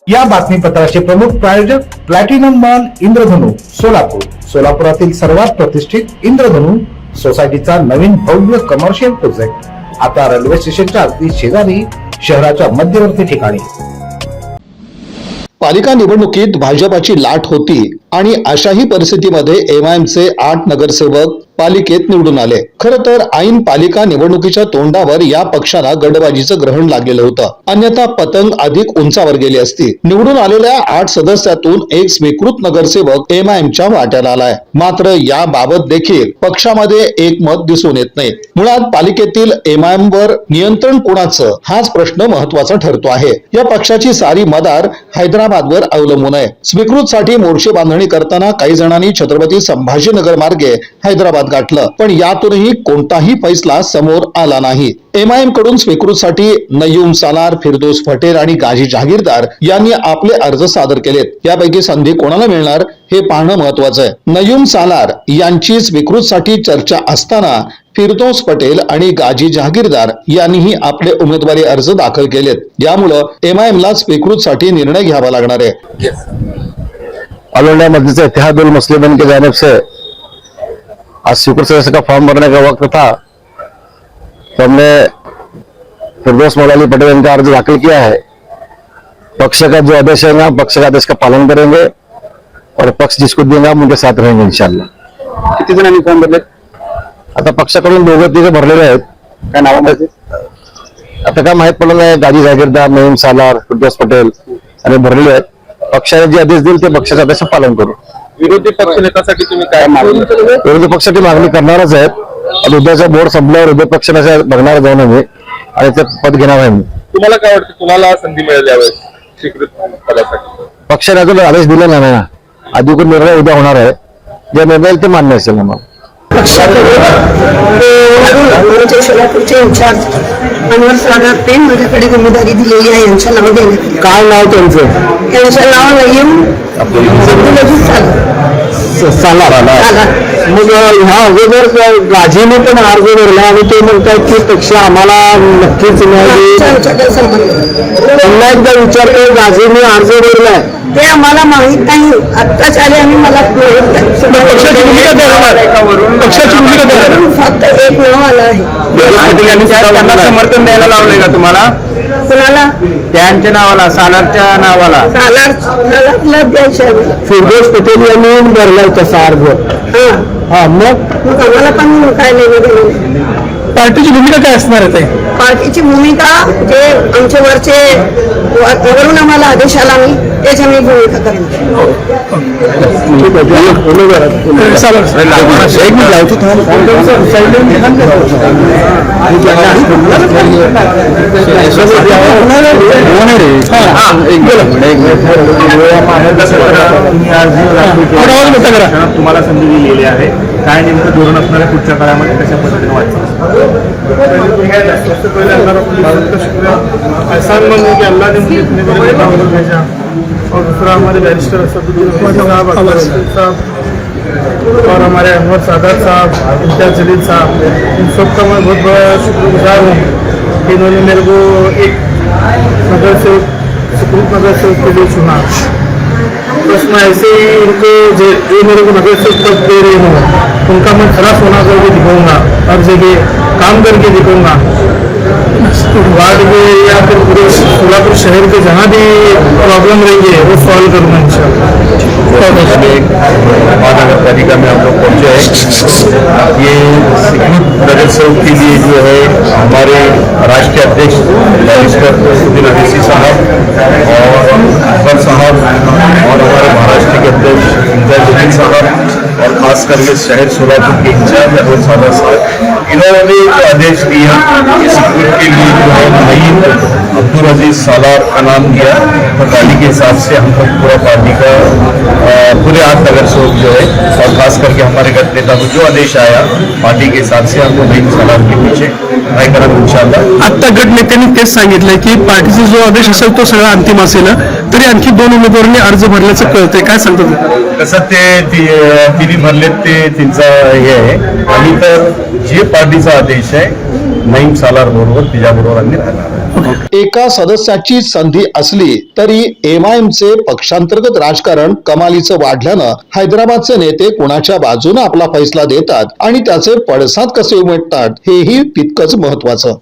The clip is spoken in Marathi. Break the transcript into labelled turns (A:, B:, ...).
A: या बातमीपत्राचे प्रमुख प्रायोजक प्लॅटिनम मॉल इंद्रधनु सोलापूर. सोलापुरातील सर्वात प्रतिष्ठित इंद्रधनु सोसायटीचा नवीन भव्य कमर्शियल प्रोजेक्ट आता रेल्वे स्टेशनच्या अगदी शेजारी शहराच्या मध्यवर्ती ठिकाणी.
B: पालिका निवडणुकीत भाजपाची लाट होती आणि अशाही परिस्थितीमध्ये एमआयएमचे 8 नगरसेवक पालिकेत निवडून आले. खरं तर ऐन पालिका निवडणुकीच्या तोंडावर या पक्षाला गडबाजीचं ग्रहण लागलेलं होतं, अन्यथा पतंग अधिक उंचावर गेली असती. निवडून आलेल्या 8 सदस्यातून एक स्वीकृत नगरसेवक एमआयएमच्या वाट्याला आलाय. मात्र याबाबत देखील पक्षामध्ये एकमत दिसून येत नाही. मुळात पालिकेतील एमआयएम वर नियंत्रण कोणाचं हाच प्रश्न महत्वाचा ठरतो आहे. या पक्षाची सारी मदार हैदराबादवर अवलंबून आहे. स्वीकृतसाठी मोर्चे बांधणी करताना काही जणांनी छत्रपती संभाजीनगर मार्गे हैदराबाद गाठलं, पण यातूनही कोणताही फैसला समोर आला नाही. एमआयएम कडून स्वीकृतसाठी नय्यूम सालार, फिरदोस पटेल आणि गाजी जहागीरदार यांनी आपले अर्ज सादर केलेत. यापैकी संधी कोणाला मिळणार हे पाहणं महत्वाचं आहे. नय्यूम सालार यांची स्वीकृतसाठी चर्चा असताना फिरदोस पटेल आणि गाजी जहागीरदार यांनीही आपले उमेदवारी अर्ज दाखल केलेत. यामुळं एमआयएमला स्वीकृतसाठी निर्णय घ्यावा लागणार आहे.
C: ऑल इंडिया मजलिस इत्तेहादुल मुस्लिमीन की जानिब से आज स्वीकृत सदस्य का फॉर्म भरने का वक्त था, तो हमने फिरदौस मौलाली पटेल इनका अर्ज दाखिल किया है. पक्ष का जो आदेश है पक्ष का आदेश का पालन करेंगे और पक्ष जिसको देंगे हम उनके साथ रहेंगे इंशाल्लाह.
D: किती जणांनी फॉर्म भरले?
C: आता पक्षाकडून 2-3 भरलेले आहेत.
D: काय नाव आहे?
C: आता काय माहित पडलं नाही. गाजी जागीरदार, नयीम सालार, फिरदौस पटेल आणि भरलेले आहेत. पक्षाने जे आदेश देईल ते पक्षाच्या आदेश पालन करू.
D: विरोधी पक्ष नेत्यासाठी तुम्ही काय मागणी?
C: विरोधी पक्षाची मागणी करणारच आहेत. आणि उद्याचा बोर्ड संपल्यावर विरोधी पक्षाने बघणार जाऊन आम्ही आणि ते पद घेणार आहे.
D: तुम्हाला काय वाटतं, तुम्हाला संधी मिळेल यावेळेस स्वीकृत पदासाठी?
C: पक्षाने अजून आदेश दिला नाही ना. अधिकृत निर्णय उद्या होणार आहे. जे निर्णय ते मान्य असेल ना. मग
E: सोलापूरचे इन्चार्ज अनवर सागर ते माझ्याकडे जिम्मेदारी दिलेली आहे. यांचं नाव देण्यात.
C: काय नाव त्यांचं?
E: त्यांचं नाव नय्यूम
C: सालार. मग ह्या अगोदर गाजीने पण अर्ज भरला आणि ते म्हणतात की पक्ष आम्हाला नक्कीच पुन्हा एकदा विचारतो. गाजीने अर्ज भरलाय
E: ते आम्हाला माहित नाही. आत्ताच आले आम्ही. मला
C: पक्षाची भूमिका
E: फक्त एक नाव आलं आहे.
D: त्यांना समर्थन द्यायला लावलंय का तुम्हाला?
E: कुणाला?
D: त्यांच्या नावाला, सालारच्या नावाला.
E: सालारला द्यायचं.
C: फिरदौस पटेल यांनी भरलाय तसा अर्ज. हा मग
E: आम्हाला पण काय नाही.
C: पार्टीची भूमिका काय असणार आहे?
E: पार्टीची भूमिका जे आमच्या वरचे वरून आम्हाला आदेश आला मी तेच आम्ही भूमिका करणार.
D: तुम्हाला संधी दिलेली आहे. काय नेमकं धोरण असणार आहे पुढच्या काळामध्ये, कशा पद्धतीने वाटतं? एहसान मंद कि अल्लाह ने मुझे इतने बड़े मुकाम पर भेजा, और दूसरा हमारे बैरिस्टर असदुद्दीन साहब, अकबर साहब और हमारे अनवर सादात साहब, इम्तियाज जलील साहब, इन सब का मैं बहुत बड़ा शुक्रगुजार हूँ कि इन्होंने मेरे को एक नगर से सुप्रीम नगर से उसके लिए चुना. बस मैं ऐसे ही इनको जो मेरे को नगर से पद दे रहे हूँ उनका मैं खरा सोना करके दिखाऊंगा. हर जगह काम करके दिखाऊंगा. वार्ड में या फिर पूरे सोलापुर शहर के जहाँ भी प्रॉब्लम रही है वो सॉल्व करूँगा इंशाल्लाह.
C: महानगर पालिका में हम लोग पहुँचे हैं. ये स्वीकृत नगर सेवक के लिए जो है हमारे राष्ट्रीय अध्यक्ष बैरिस्टर असदुद्दीन अवैसी साहब और अकबर साहब और हमारे महाराष्ट्र के अध्यक्ष इम्तियाज जलील साहब और खास करके शहर सोलापुर के इंचार्ज अनवर सादात साहब, इन्होंने जो आदेश दिया स्वीकृत के लिए जो है नयीम अब्दुल अजीज सालार का नाम दिया. तो पार्टी के हिसाब से हम लोग पूरा पार्टी का पूरे 8 नगर सेवक जो है और खास करके हमारे गत नेता को जो आदेश आया पार्टी के हिसाब से हमको नयीम सालार के पीछे ट्राय करा इंशाल्लाह.
F: आता गट नेत्यांनी तेच सांगितलंय की पार्टीचा जो आदेश असेल तो सगळा अंतिम असेल, तरी आणखी 2 उमेदवारांनी अर्ज भरल्याचं कळतंय. काय सांगतात?
C: कसं ते तिन्ही भरलेत ते त्यांचं हे आहे. आणि तर जे पार्टीचा आदेश आहे नयीम सालार बरोबर तिच्याबरोबर आम्ही राहणार.
B: एका सदस्याची संधी असली तरी MIMचे पक्षांतर्गत राजकारण कमालीचं वाढल्यानं हैदराबादचे नेते कुणाच्या बाजूने आपला फैसला देतात आणि त्याचे पडसाद कसे उमटतात हेही तितकंच महत्वाचं.